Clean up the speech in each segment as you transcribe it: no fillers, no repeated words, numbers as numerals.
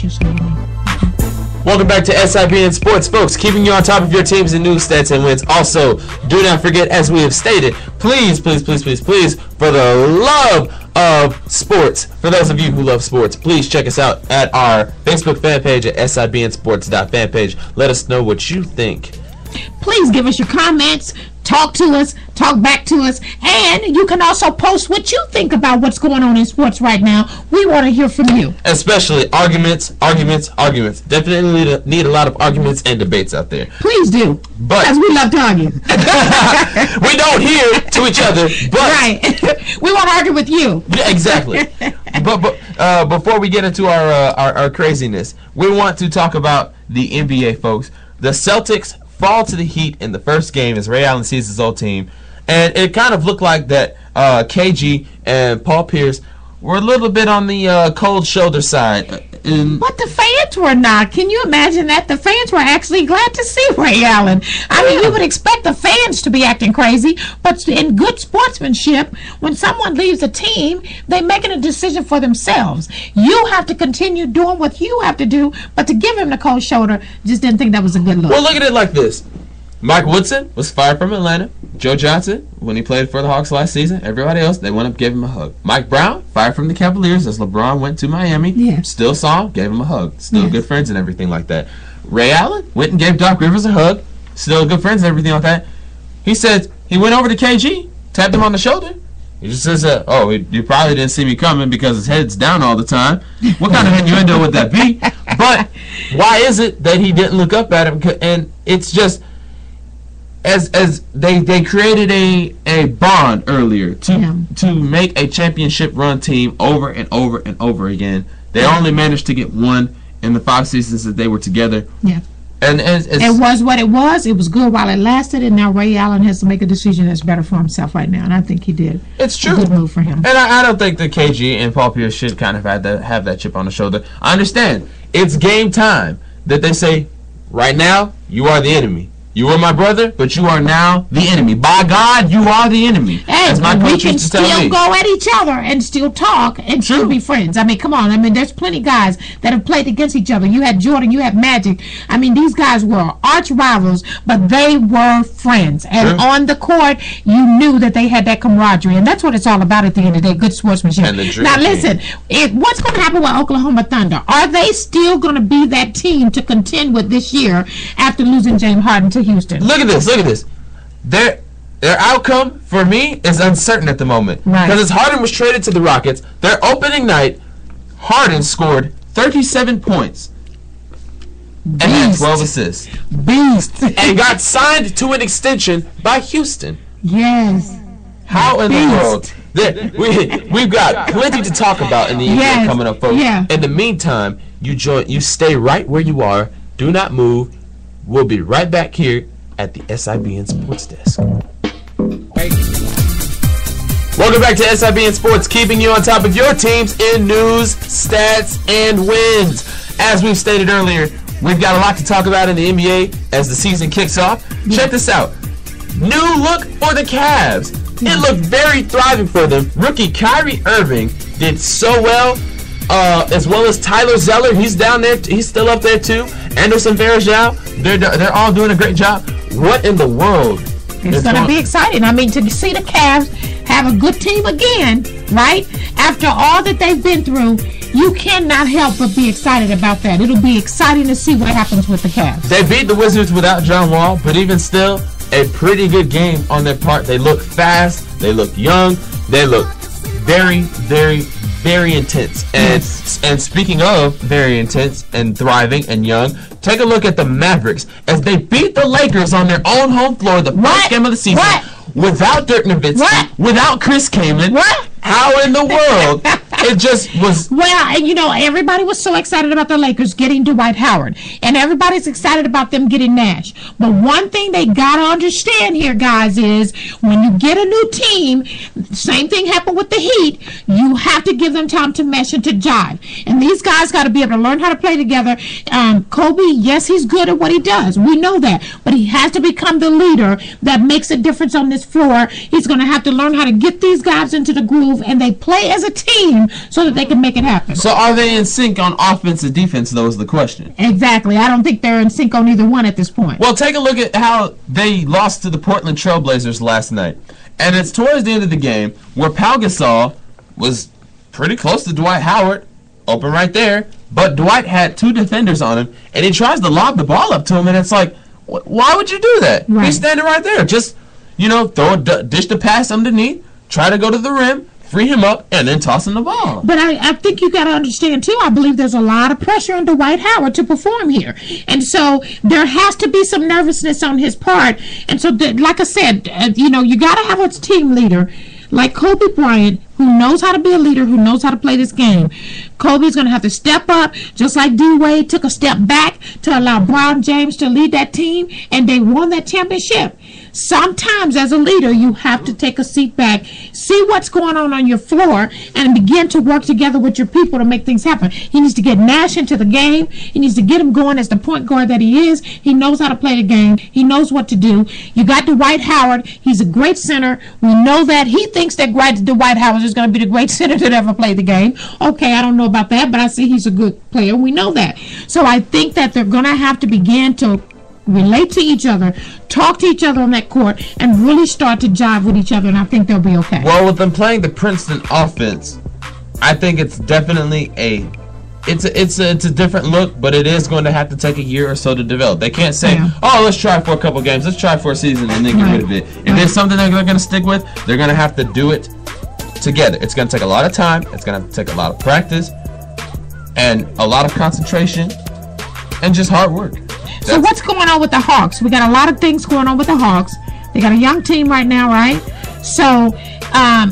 what you say to me. Welcome back to SIBN Sports, folks. Keeping you on top of your teams and news, stats, and wins. Also, do not forget, as we have stated, please, for the love of sports, for those of you who love sports, please check us out at our Facebook fan page at sibnsports.fanpage. Let us know what you think. Please give us your comments, talk to us, talk back to us, and you can also post what you think about what's going on in sports right now. We want to hear from you. Especially arguments. Definitely need a lot of arguments and debates out there. Please do, because we love to argue. We don't hear to each other, but right. We want to argue with you. Yeah, exactly. But before we get into our craziness, we want to talk about the NBA, folks. The Celtics fall to the Heat in the first game as Ray Allen sees his old team, and it kind of looked like that KG and Paul Pierce were a little bit on the cold shoulder side. But the fans were not. Can you imagine that? The fans were actually glad to see Ray Allen. I mean, you would expect the fans to be acting crazy, but in good sportsmanship, when someone leaves a team, they're making a decision for themselves. You have to continue doing what you have to do, but to give him the cold shoulder, just didn't think that was a good look. Well, look at it like this. Mike Woodson was fired from Atlanta. Joe Johnson, when he played for the Hawks last season, everybody else, they went up, gave him a hug. Mike Brown, fired from the Cavaliers as LeBron went to Miami. Yeah. Still saw him, gave him a hug. Still good friends and everything like that. Ray Allen went and gave Doc Rivers a hug. Still good friends and everything like that. He said he went over to KG, tapped him on the shoulder. He just says, you probably didn't see me coming because his head's down all the time. What kind of innuendo would that be? But why is it that he didn't look up at him? And it's just, as they created a bond earlier to make a championship run team over and over and over again. They only managed to get one in the 5 seasons that they were together. Yeah. And it was what it was. It was good while it lasted, and now Ray Allen has to make a decision that's better for himself right now, and I think he did. It's true. A good move for him. And I don't think that KG and Paul Pierce should kind of have that chip on the shoulder. I understand. It's game time that they say, right now, you are the enemy. You were my brother, but you are now the enemy. By God, you are the enemy. Hey, we can still go at each other and still talk and still be friends. I mean, come on. I mean, there's plenty guys that have played against each other. You had Jordan, you had Magic. I mean, these guys were arch rivals, but they were friends. And on the court, you knew that they had that camaraderie. And that's what it's all about at the end of the day, good sportsmanship. Now, listen, what's going to happen with Oklahoma Thunder? Are they still going to be that team to contend with this year after losing James Harden to Houston? Look at this. Their outcome for me is uncertain at the moment. Right. Because as Harden was traded to the Rockets, their opening night, Harden scored 37 points and had 12 assists. Beast. And got signed to an extension by Houston. Yes. How in the world? We've got plenty to talk about in the NBA coming up, folks. Yeah. In the meantime, you stay right where you are. Do not move. We'll be right back here at the SIBN Sports Desk. Welcome back to SIBN Sports, keeping you on top of your teams in news, stats, and wins. As we've stated earlier, we've got a lot to talk about in the NBA as the season kicks off. Check this out. New look for the Cavs. It looked very thriving for them. Rookie Kyrie Irving did so well. As well as Tyler Zeller, he's down there. He's still up there too. Anderson Varejao, they're all doing a great job. What in the world? It's going to be exciting. I mean, to see the Cavs have a good team again, right? After all that they've been through, you cannot help but be excited about that. It'll be exciting to see what happens with the Cavs. They beat the Wizards without John Wall, but even still, a pretty good game on their part. They look fast. They look young. They look very, very, very intense. And speaking of very intense and thriving and young, take a look at the Mavericks as they beat the Lakers on their own home floor the first game of the season without Dirk Nowitzki, without Chris Kaman. How in the world? It just was. Well, and you know, everybody was so excited about the Lakers getting Dwight Howard, and everybody's excited about them getting Nash. But one thing they gotta understand here, guys, is when you get a new team, same thing happened with the Heat. You have to give them time to mesh and to jive, and these guys got to be able to learn how to play together. Kobe, yes, he's good at what he does. We know that, but he has to become the leader that makes a difference on this floor. He's going to have to learn how to get these guys into the groove, and they play as a team so that they can make it happen. So are they in sync on offense and defense, though, is the question. Exactly. I don't think they're in sync on either one at this point. Well, take a look at how they lost to the Portland Trailblazers last night. And it's towards the end of the game where Pau Gasol was pretty close to Dwight Howard, open right there, but Dwight had 2 defenders on him, and he tries to lob the ball up to him, and it's like, why would you do that? Right. He's standing right there. Just, throw dish the pass underneath, try to go to the rim, free him up, and then toss him the ball. But I think you got to understand, too, I believe there's a lot of pressure on Dwight Howard to perform here. And so there has to be some nervousness on his part. And so, like I said, you got to have a team leader like Kobe Bryant, who knows how to be a leader, who knows how to play this game. Kobe's going to have to step up, just like D-Wade took a step back to allow Bron James to lead that team, and they won that championship. Sometimes, as a leader, you have to take a seat back, see what's going on your floor, and begin to work together with your people to make things happen. He needs to get Nash into the game. He needs to get him going as the point guard that he is. He knows how to play the game. He knows what to do. You got Dwight Howard. He's a great center. We know that. He thinks that Dwight Howard is going to be the great center that ever played the game. Okay, I don't know about that, but I see he's a good player. We know that. So I think that they're going to have to begin to relate to each other, talk to each other on that court, and really start to jive with each other, and I think they'll be okay. Well, with them playing the Princeton offense, I think it's definitely it's a different look, but it is going to have to take a year or so to develop. They can't say, let's try for a couple games, let's try for a season, and then get rid of it. If there's something that they're going to stick with, they're going to have to do it together. It's going to take a lot of time, it's going to take a lot of practice, and a lot of concentration, and just hard work. So what's going on with the Hawks? We got a lot of things going on with the Hawks. They got a young team right now, right? So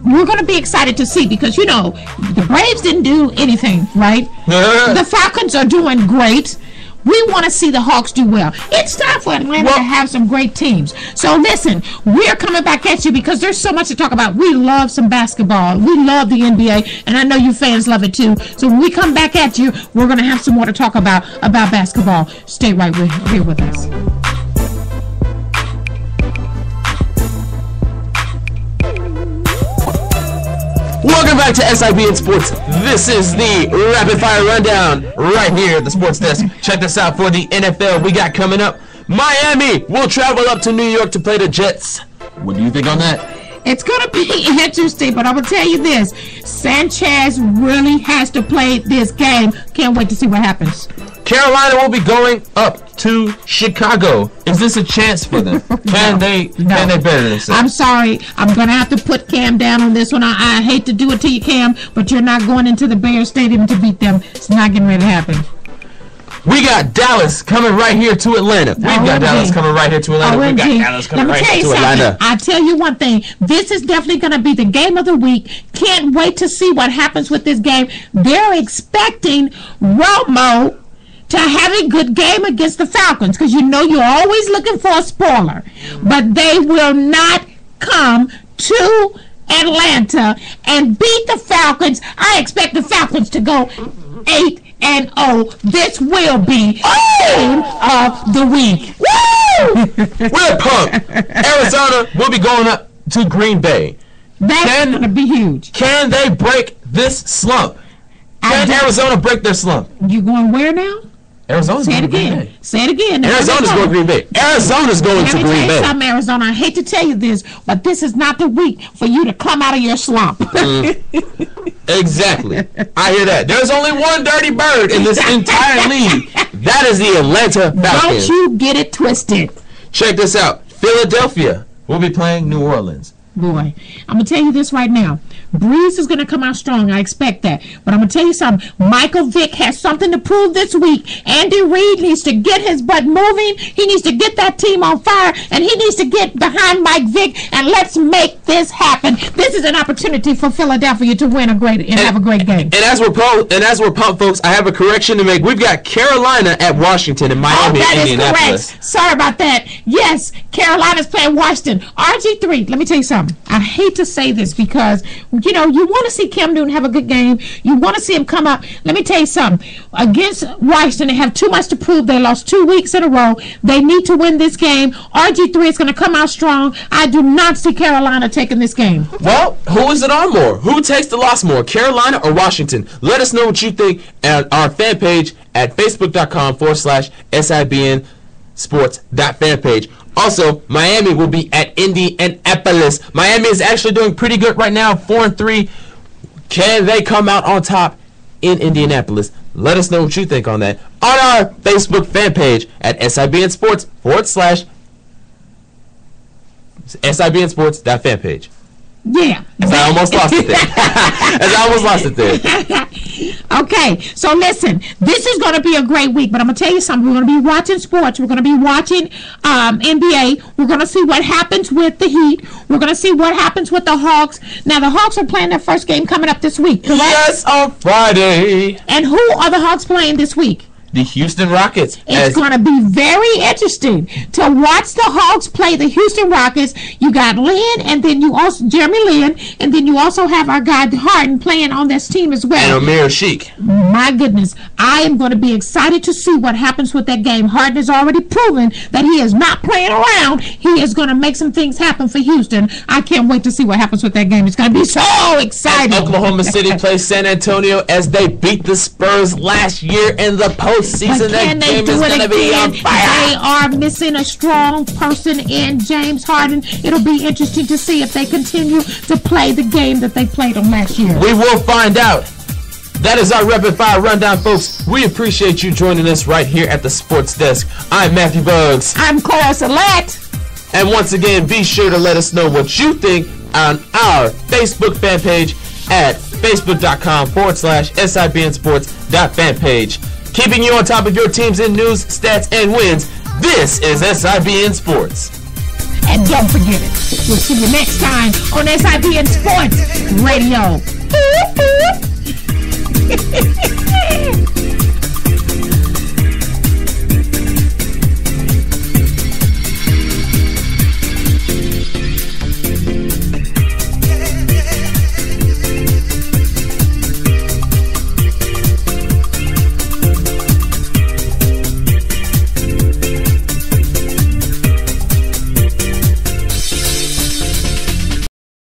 we're going to be excited to see because, the Braves didn't do anything, right? The Falcons are doing great. We want to see the Hawks do well. It's time for Atlanta to have some great teams. So listen, we're coming back at you because there's so much to talk about. We love some basketball. We love the NBA, and I know you fans love it too. So when we come back at you, we're going to have some more to talk about basketball. Stay right here with us. Welcome back to SIBN Sports. This is the Rapid Fire Rundown right here at the Sports Desk. Check this out for the NFL we got coming up. Miami will travel up to New York to play the Jets. What do you think on that? It's going to be interesting, but I'm going to tell you this. Sanchez really has to play this game. Can't wait to see what happens. Carolina will be going up to Chicago. Is this a chance for them? Can they better themselves? I'm sorry. I'm going to have to put Cam down on this one. I hate to do it to you, Cam, but you're not going into the Bears Stadium to beat them. It's not getting ready to happen. We got Dallas coming right here to Atlanta. We've got Dallas coming right here to Atlanta. We got Dallas coming right here to Atlanta. I tell you one thing. This is definitely going to be the game of the week. Can't wait to see what happens with this game. They're expecting Romo to have a good game against the Falcons because you're always looking for a spoiler. But they will not come to Atlanta and beat the Falcons. I expect the Falcons to go 8-0. This will be game of the week. Woo! We're pumped. Arizona will be going up to Green Bay. That's going to be huge. Can they break this slump? Can Arizona break their slump? You going where now? Arizona's going to Green Bay. Say it again. Arizona's going to Green Bay. Arizona's going to Green Bay. Let me tell you something, Arizona. I hate to tell you this, but this is not the week for you to come out of your slump. Exactly. I hear that. There's only one dirty bird in this entire league. That is the Atlanta Falcons. Don't you get it twisted. Check this out. Philadelphia will be playing New Orleans. Boy, I'm going to tell you this right now. Breeze is going to come out strong. I expect that. But I'm going to tell you something. Michael Vick has something to prove this week. Andy Reid needs to get his butt moving. He needs to get that team on fire. And he needs to get behind Mike Vick. And let's make this happen. This is an opportunity for Philadelphia to win have a great game. And as we're pumped, folks, I have a correction to make. We've got Carolina at Washington and Miami and Indianapolis. Correct. Sorry about that. Yes, Carolina's playing Washington. RG3, let me tell you something. something. I hate to say this because, you know, you want to see Cam Newton have a good game. You want to see him come up. Let me tell you something. Against Washington, they have too much to prove. They lost 2 weeks in a row. They need to win this game. RG3 is going to come out strong. I do not see Carolina taking this game. Well, who is it on more? Who takes the loss more, Carolina or Washington? Let us know what you think at our fan page at facebook.com/SIBN sports.fanpage. Also, Miami will be at Indianapolis. Miami is actually doing pretty good right now, 4-3. Can they come out on top in Indianapolis? Let us know what you think on that on our Facebook fan page at SIBN Sports /SIBN Sports.fanpage. Yeah. As I almost lost it there. Okay, so listen, this is going to be a great week, but I'm going to tell you something. We're going to be watching sports. We're going to be watching NBA. We're going to see what happens with the Heat. We're going to see what happens with the Hawks. Now, the Hawks are playing their first game coming up this week, correct? Yes, on Friday. And who are the Hawks playing this week? The Houston Rockets. It's going to be very interesting to watch the Hawks play the Houston Rockets. You got Lynn, and then you also Jeremy Lin, and then you also have our guy Harden playing on this team as well. And Amir Sheik. My goodness, I am going to be excited to see what happens with that game. Harden has already proven that he is not playing around. He is going to make some things happen for Houston. I can't wait to see what happens with that game. It's going to be so exciting. And Oklahoma City plays San Antonio as they beat the Spurs last year in the postseason. That game is going to be on fire. They are missing a strong person in James Harden. It'll be interesting to see if they continue to play the game that they played on last year. We will find out. That is our Rapid Fire Rundown, folks. We appreciate you joining us right here at the Sports Desk. I'm Matthew Bugs. I'm Cora Salette. And once again, be sure to let us know what you think on our Facebook fan page at facebook.com/SIBNsports.fanpage. Keeping you on top of your teams in news, stats, and wins. This is SIBN Sports. And don't forget it. We'll see you next time on SIBN Sports Radio.